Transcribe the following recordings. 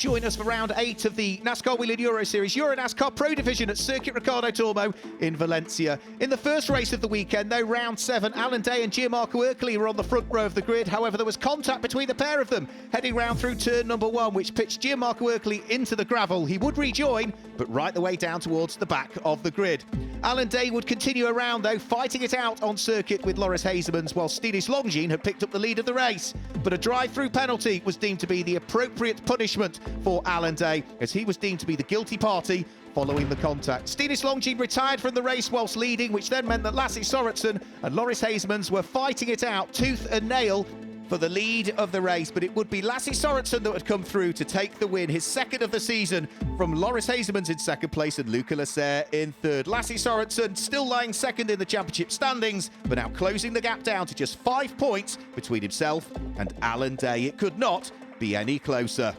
join us for round 8 of the NASCAR Wheel Euro Series EuroNASCAR Pro Division at Circuit Ricardo Tormo in Valencia. In the first race of the weekend, though, round 7, Alan Day and Gianmarco Werrell were on the front row of the grid. However, there was contact between the pair of them heading round through turn number 1, which pitched Gianmarco Werrell into the gravel. He would rejoin, but right the way down towards the back of the grid. Alan Day would continue around, though, fighting it out on circuit with Loris Hazemans, while Stinis Longines had picked up the lead of the race. But a drive-through penalty was deemed to be the appropriate punishment for Alan Day, as he was deemed to be the guilty party following the contact. Stinis Longines retired from the race whilst leading, which then meant that Lasse Sorensen and Loris Hazemans were fighting it out tooth and nail for the lead of the race, but it would be Lasse Sorensen that would come through to take the win, his second of the season, from Loris Hazemans in second place and Luca Lasser in third. Lasse Sorensen still lying second in the championship standings, but now closing the gap down to just 5 points between himself and Alan Day. It could not be any closer.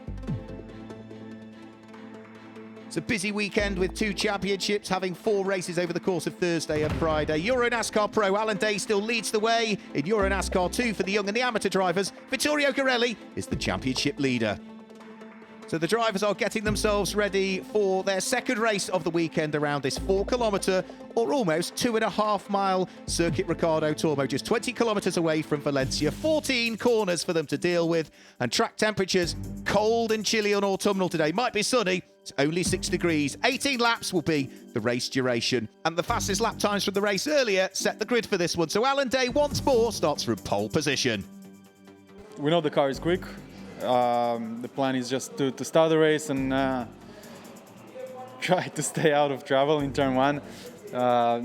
It's a busy weekend with 2 championships, having 4 races over the course of Thursday and Friday. EuroNASCAR Pro, Alan Day still leads the way. In EuroNASCAR 2 for the young and the amateur drivers, Vittorio Garelli is the championship leader. So the drivers are getting themselves ready for their second race of the weekend around this 4-kilometre or almost 2.5-mile Circuit Ricardo Tormo, just 20 kilometres away from Valencia. 14 corners for them to deal with, and track temperatures cold and chilly and autumnal today. Might be sunny, it's only 6 degrees. 18 laps will be the race duration, and the fastest lap times from the race earlier set the grid for this one. So Alan Day once more starts from pole position. We know the car is quick. The plan is just to start the race and try to stay out of trouble in turn 1,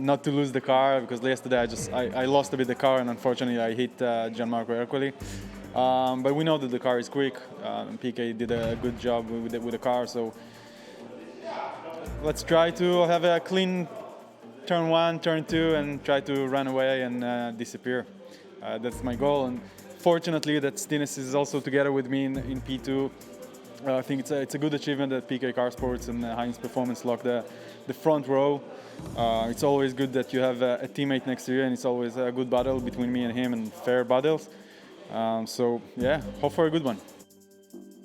not to lose the car, because yesterday I lost a bit the car and unfortunately I hit Gianmarco Werrell. But we know that the car is quick. PK did a good job with the car, so let's try to have a clean turn 1, turn 2, and try to run away and disappear. That's my goal. And fortunately, that Stinis is also together with me in P2. I think it's a good achievement that PK Car Sports and Heinz Performance lock the front row. It's always good that you have a teammate next to you, and it's always a good battle between me and him, and fair battles. So yeah, hope for a good one.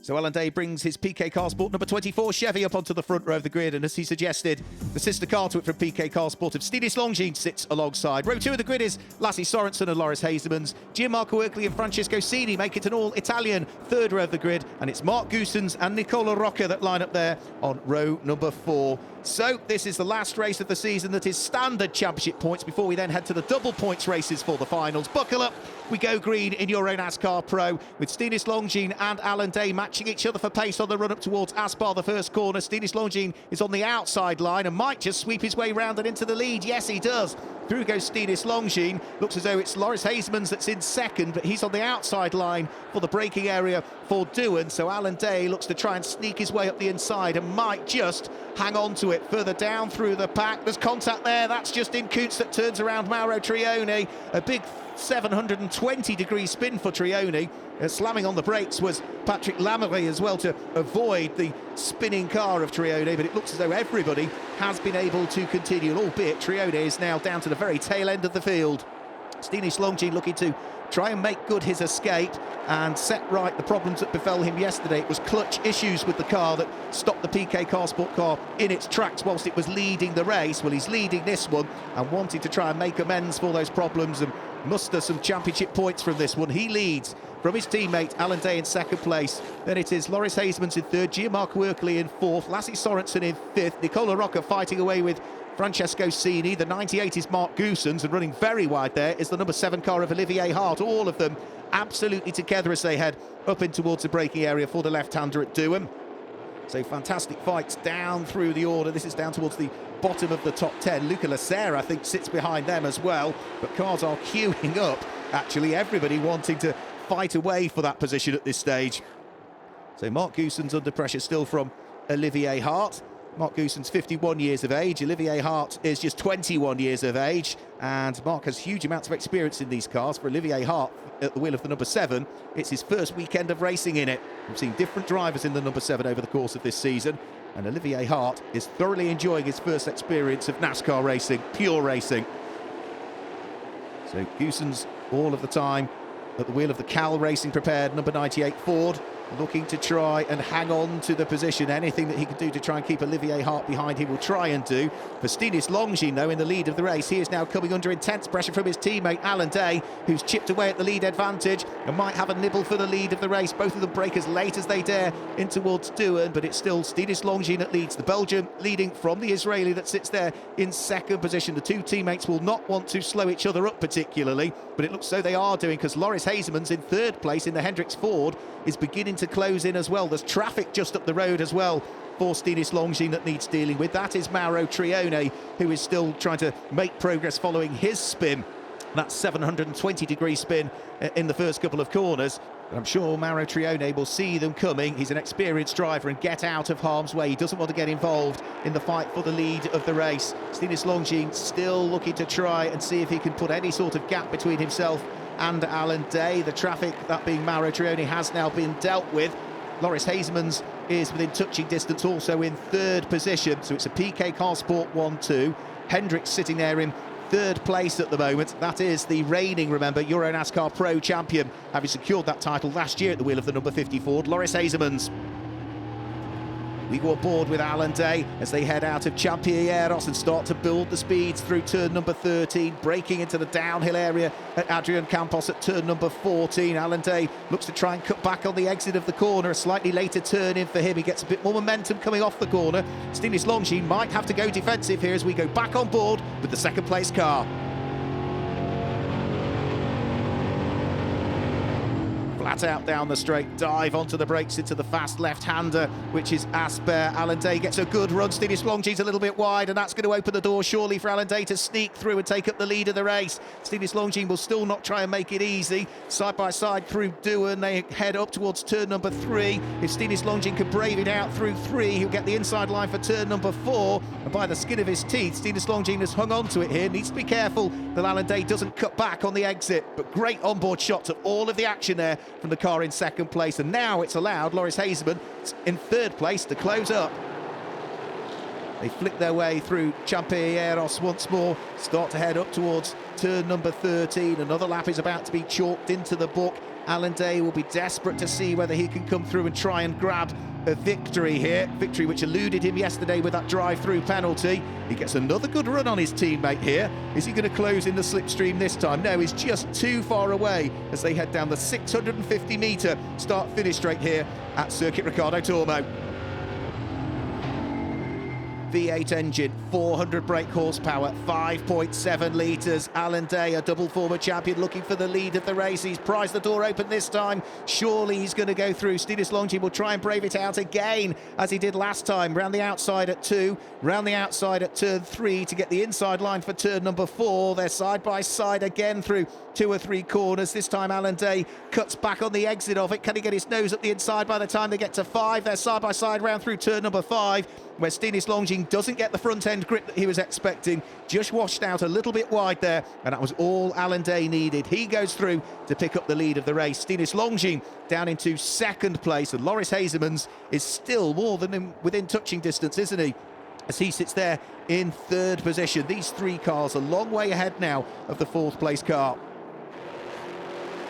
So Alan Day brings his PK Car Sport number 24 Chevy up onto the front row of the grid, and as he suggested, the sister car to it from PK Car Sport of Stinis Longines sits alongside. Row 2 of the grid is Lasse Sorensen and Loris Hazemans. Gianmarco Werrell and Francesco Cini make it an all-Italian third row of the grid, and it's Mark Goossens and Nicola Rocca that line up there on row number 4. So this is the last race of the season that is standard championship points before we then head to the double points races for the finals. Buckle up, we go green in EuroNASCAR Pro, with Stinis Longines and Alan Day matching each other for pace on the run up towards Aspar, the first corner. Stinis Longines is on the outside line and might just sweep his way round and into the lead. Yes, he does. Through goes Stinis Longines. Looks as though it's Loris Hazemans that's in second, but he's on the outside line for the braking area for Doohan. So Alan Day looks to try and sneak his way up the inside and might just hang on to it further down through the pack. There's contact there. That's Justin Kuntz that turns around Mauro Trioni. A big 720-degree spin for Trioni. Slamming on the brakes was Patrick Lamery as well to avoid the spinning car of Trioni, but it looks as though everybody has been able to continue, albeit Trioni is now down to the very tail end of the field. Stinis Longines looking to try and make good his escape and set right the problems that befell him yesterday. It was clutch issues with the car that stopped the PK Car Sport car in its tracks whilst it was leading the race. Well, he's leading this one and wanting to try and make amends for those problems and muster some championship points from this one. He leads from his teammate Alan Day in second place. Then it is Loris Hazemans in third, Gianmarco Werrell in fourth, Lasse Sorensen in fifth, Nicola Rocca fighting away with Francesco Cini. The 98 is Mark Goossens, and running very wide there is the number 7 car of Olivier Hart. All of them absolutely together as they head up in towards the braking area for the left-hander at Doohan. So fantastic fights down through the order. This is down towards the bottom of the top 10. Luca Lasser, I think, sits behind them as well. But cars are queuing up, actually, everybody wanting to fight away for that position at this stage. So Mark Goossens under pressure still from Olivier Hart. Mark Goossens 51 years of age, Olivier Hart is just 21 years of age, and Mark has huge amounts of experience in these cars. For Olivier Hart at the wheel of the number 7, it's his first weekend of racing in it. We've seen different drivers in the number 7 over the course of this season, and Olivier Hart is thoroughly enjoying his first experience of NASCAR racing, pure racing. So Goossens all of the time at the wheel of the Cal Racing prepared number 98 Ford. looking to try and hang on to the position. Anything that he can do to try and keep Olivier Hart behind, he will try and do. For Stinis Longines, though, in the lead of the race, he is now coming under intense pressure from his teammate Alan Day, who's chipped away at the lead advantage and might have a nibble for the lead of the race. Both of them break as late as they dare in towards Douan, but it's still Stinis Longines that leads. The Belgian leading from the Israeli that sits there in second position. The two teammates will not want to slow each other up particularly, but it looks so they are doing, because Loris Hazeman's in third place in the Hendricks Ford is beginning to close in as well. There's traffic just up the road as well for Stinis Longines that needs dealing with. That is Mauro Trione, who is still trying to make progress following his spin. That 720-degree spin in the first couple of corners. I'm sure Mauro Trione will see them coming. He's an experienced driver and get out of harm's way. He doesn't want to get involved in the fight for the lead of the race. Stinis Longines still looking to try and see if he can put any sort of gap between himself and Alan Day. The traffic, that being Mauro Trione, has now been dealt with. Loris Hazeman's is within touching distance, also in third position. So it's a PK Car Sport 1-2. Hendricks sitting there in third place at the moment. That is the reigning, remember, EuroNASCAR Pro champion, having secured that title last year at the wheel of the number 50 Ford, Loris Hazeman's. We go aboard with Alan Day as they head out of Championeros and start to build the speeds through turn number 13, breaking into the downhill area at Adrian Campos at turn number 14. Alan Day looks to try and cut back on the exit of the corner, a slightly later turn in for him. He gets a bit more momentum coming off the corner. Stinis Longines might have to go defensive here as we go back on board with the second place car. Flat out down the straight, dive onto the brakes into the fast left-hander, which is Asper. Alan Day gets a good run. Stinis Longines a little bit wide, and that's going to open the door surely for Alan Day to sneak through and take up the lead of the race. Stinis Longines will still not try and make it easy. Side by side through Douan, they head up towards turn number 3. If Stinis Longines can brave it out through 3, he'll get the inside line for turn number 4. And by the skin of his teeth, Stinis Longines has hung on to it here. Needs to be careful that Alan Day doesn't cut back on the exit. But great onboard shots of all of the action there from the car in second place, and now it's allowed Loris Hazeman in third place to close up. They flick their way through Championeros once more, start to head up towards turn number 13. Another lap is about to be chalked into the book. Alan Day will be desperate to see whether he can come through and try and grab a victory here. Victory which eluded him yesterday with that drive-through penalty. He gets another good run on his teammate here. Is he going to close in the slipstream this time? No, he's just too far away as they head down the 650-metre start-finish straight here at Circuit Ricardo Tormo. V8 engine, 400 brake horsepower, 5.7 litres. Alan Day, a double former champion, looking for the lead of the race. He's prized the door open this time. Surely he's going to go through. Stinis Longines will try and brave it out again, as he did last time. Round the outside at 2, round the outside at turn 3 to get the inside line for turn number 4. They're side by side again through 2 or 3 corners. This time Alan Day cuts back on the exit of it. Can he get his nose up the inside by the time they get to 5? They're side by side round through turn number 5, where Stinis Longines doesn't get the front end grip that he was expecting. Just washed out a little bit wide there, and that was all Alan Day needed. He goes through to pick up the lead of the race. Stinis Longines down into second place, and Loris Hazeman's is still more than within touching distance, isn't he? As he sits there in third position. These 3 cars a long way ahead now of the 4th place car.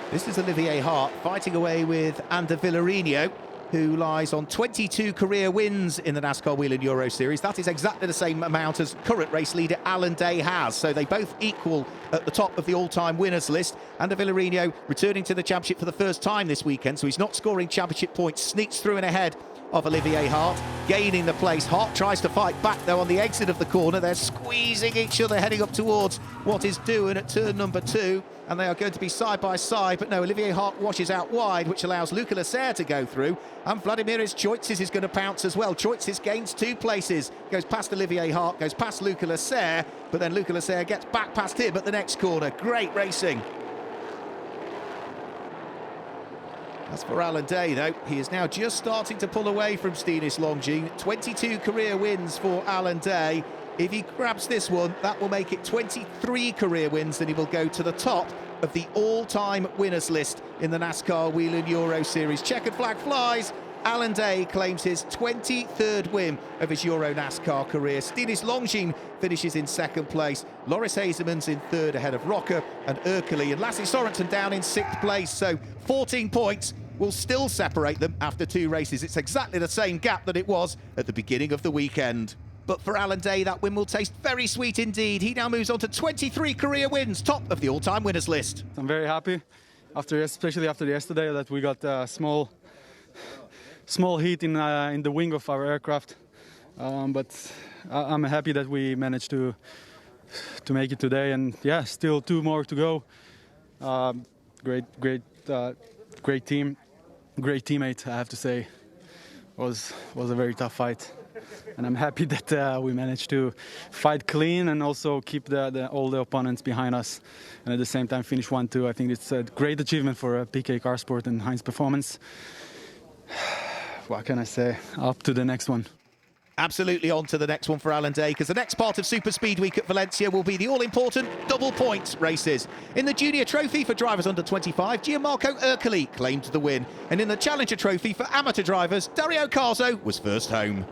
This is Olivier Hart fighting away with Ander Villarino, who lies on 22 career wins in the NASCAR Wheel and Euro Series. That is exactly the same amount as current race leader Alan Day has. So they both equal at the top of the all-time winners list. Ander Villarino returning to the championship for the first time this weekend, so he's not scoring championship points, sneaks through and ahead of Olivier Hart, gaining the place. Hart tries to fight back, though, on the exit of the corner. They're squeezing each other, heading up towards what is Douan at turn number 2, and they are going to be side by side. But no, Olivier Hart washes out wide, which allows Luca Lasserre to go through, and Vladimiris Choitzes is going to pounce as well. Choitzes gains 2 places, goes past Olivier Hart, goes past Luca Lasserre, but then Luca Lasserre gets back past him at the next corner. Great racing. As for Alan Day, though, he is now just starting to pull away from Stinis Longines. 22 career wins for Alan Day. If he grabs this one, that will make it 23 career wins, then he will go to the top of the all-time winners list in the NASCAR Wheel and Euro Series. Checkered flag flies. Alan Day claims his 23rd win of his EuroNASCAR career. Stinis Longines finishes in second place. Loris Hazeman's in third ahead of Rocker and Urkeli. And Lasse Sorensen down in 6th place. So 14 points will still separate them after 2 races. It's exactly the same gap that it was at the beginning of the weekend. But for Alan Day, that win will taste very sweet indeed. He now moves on to 23 career wins, top of the all-time winners list. I'm very happy, especially after yesterday, that we got a small heat in the wing of our aircraft. But I'm happy that we managed to make it today, and yeah, still 2 more to go. Great team, great teammate. I have to say, was a very tough fight, and I'm happy that we managed to fight clean and also keep all the opponents behind us, and at the same time finish 1-2. I think it's a great achievement for PK Car Sport and Heinz Performance. What can I say? Up to the next one. Absolutely on to the next one for Alan Day, because the next part of Super Speed Week at Valencia will be the all-important double points races. In the Junior Trophy for drivers under 25, Gianmarco Ercoli claimed the win. And in the Challenger Trophy for amateur drivers, Dario Carzo was first home.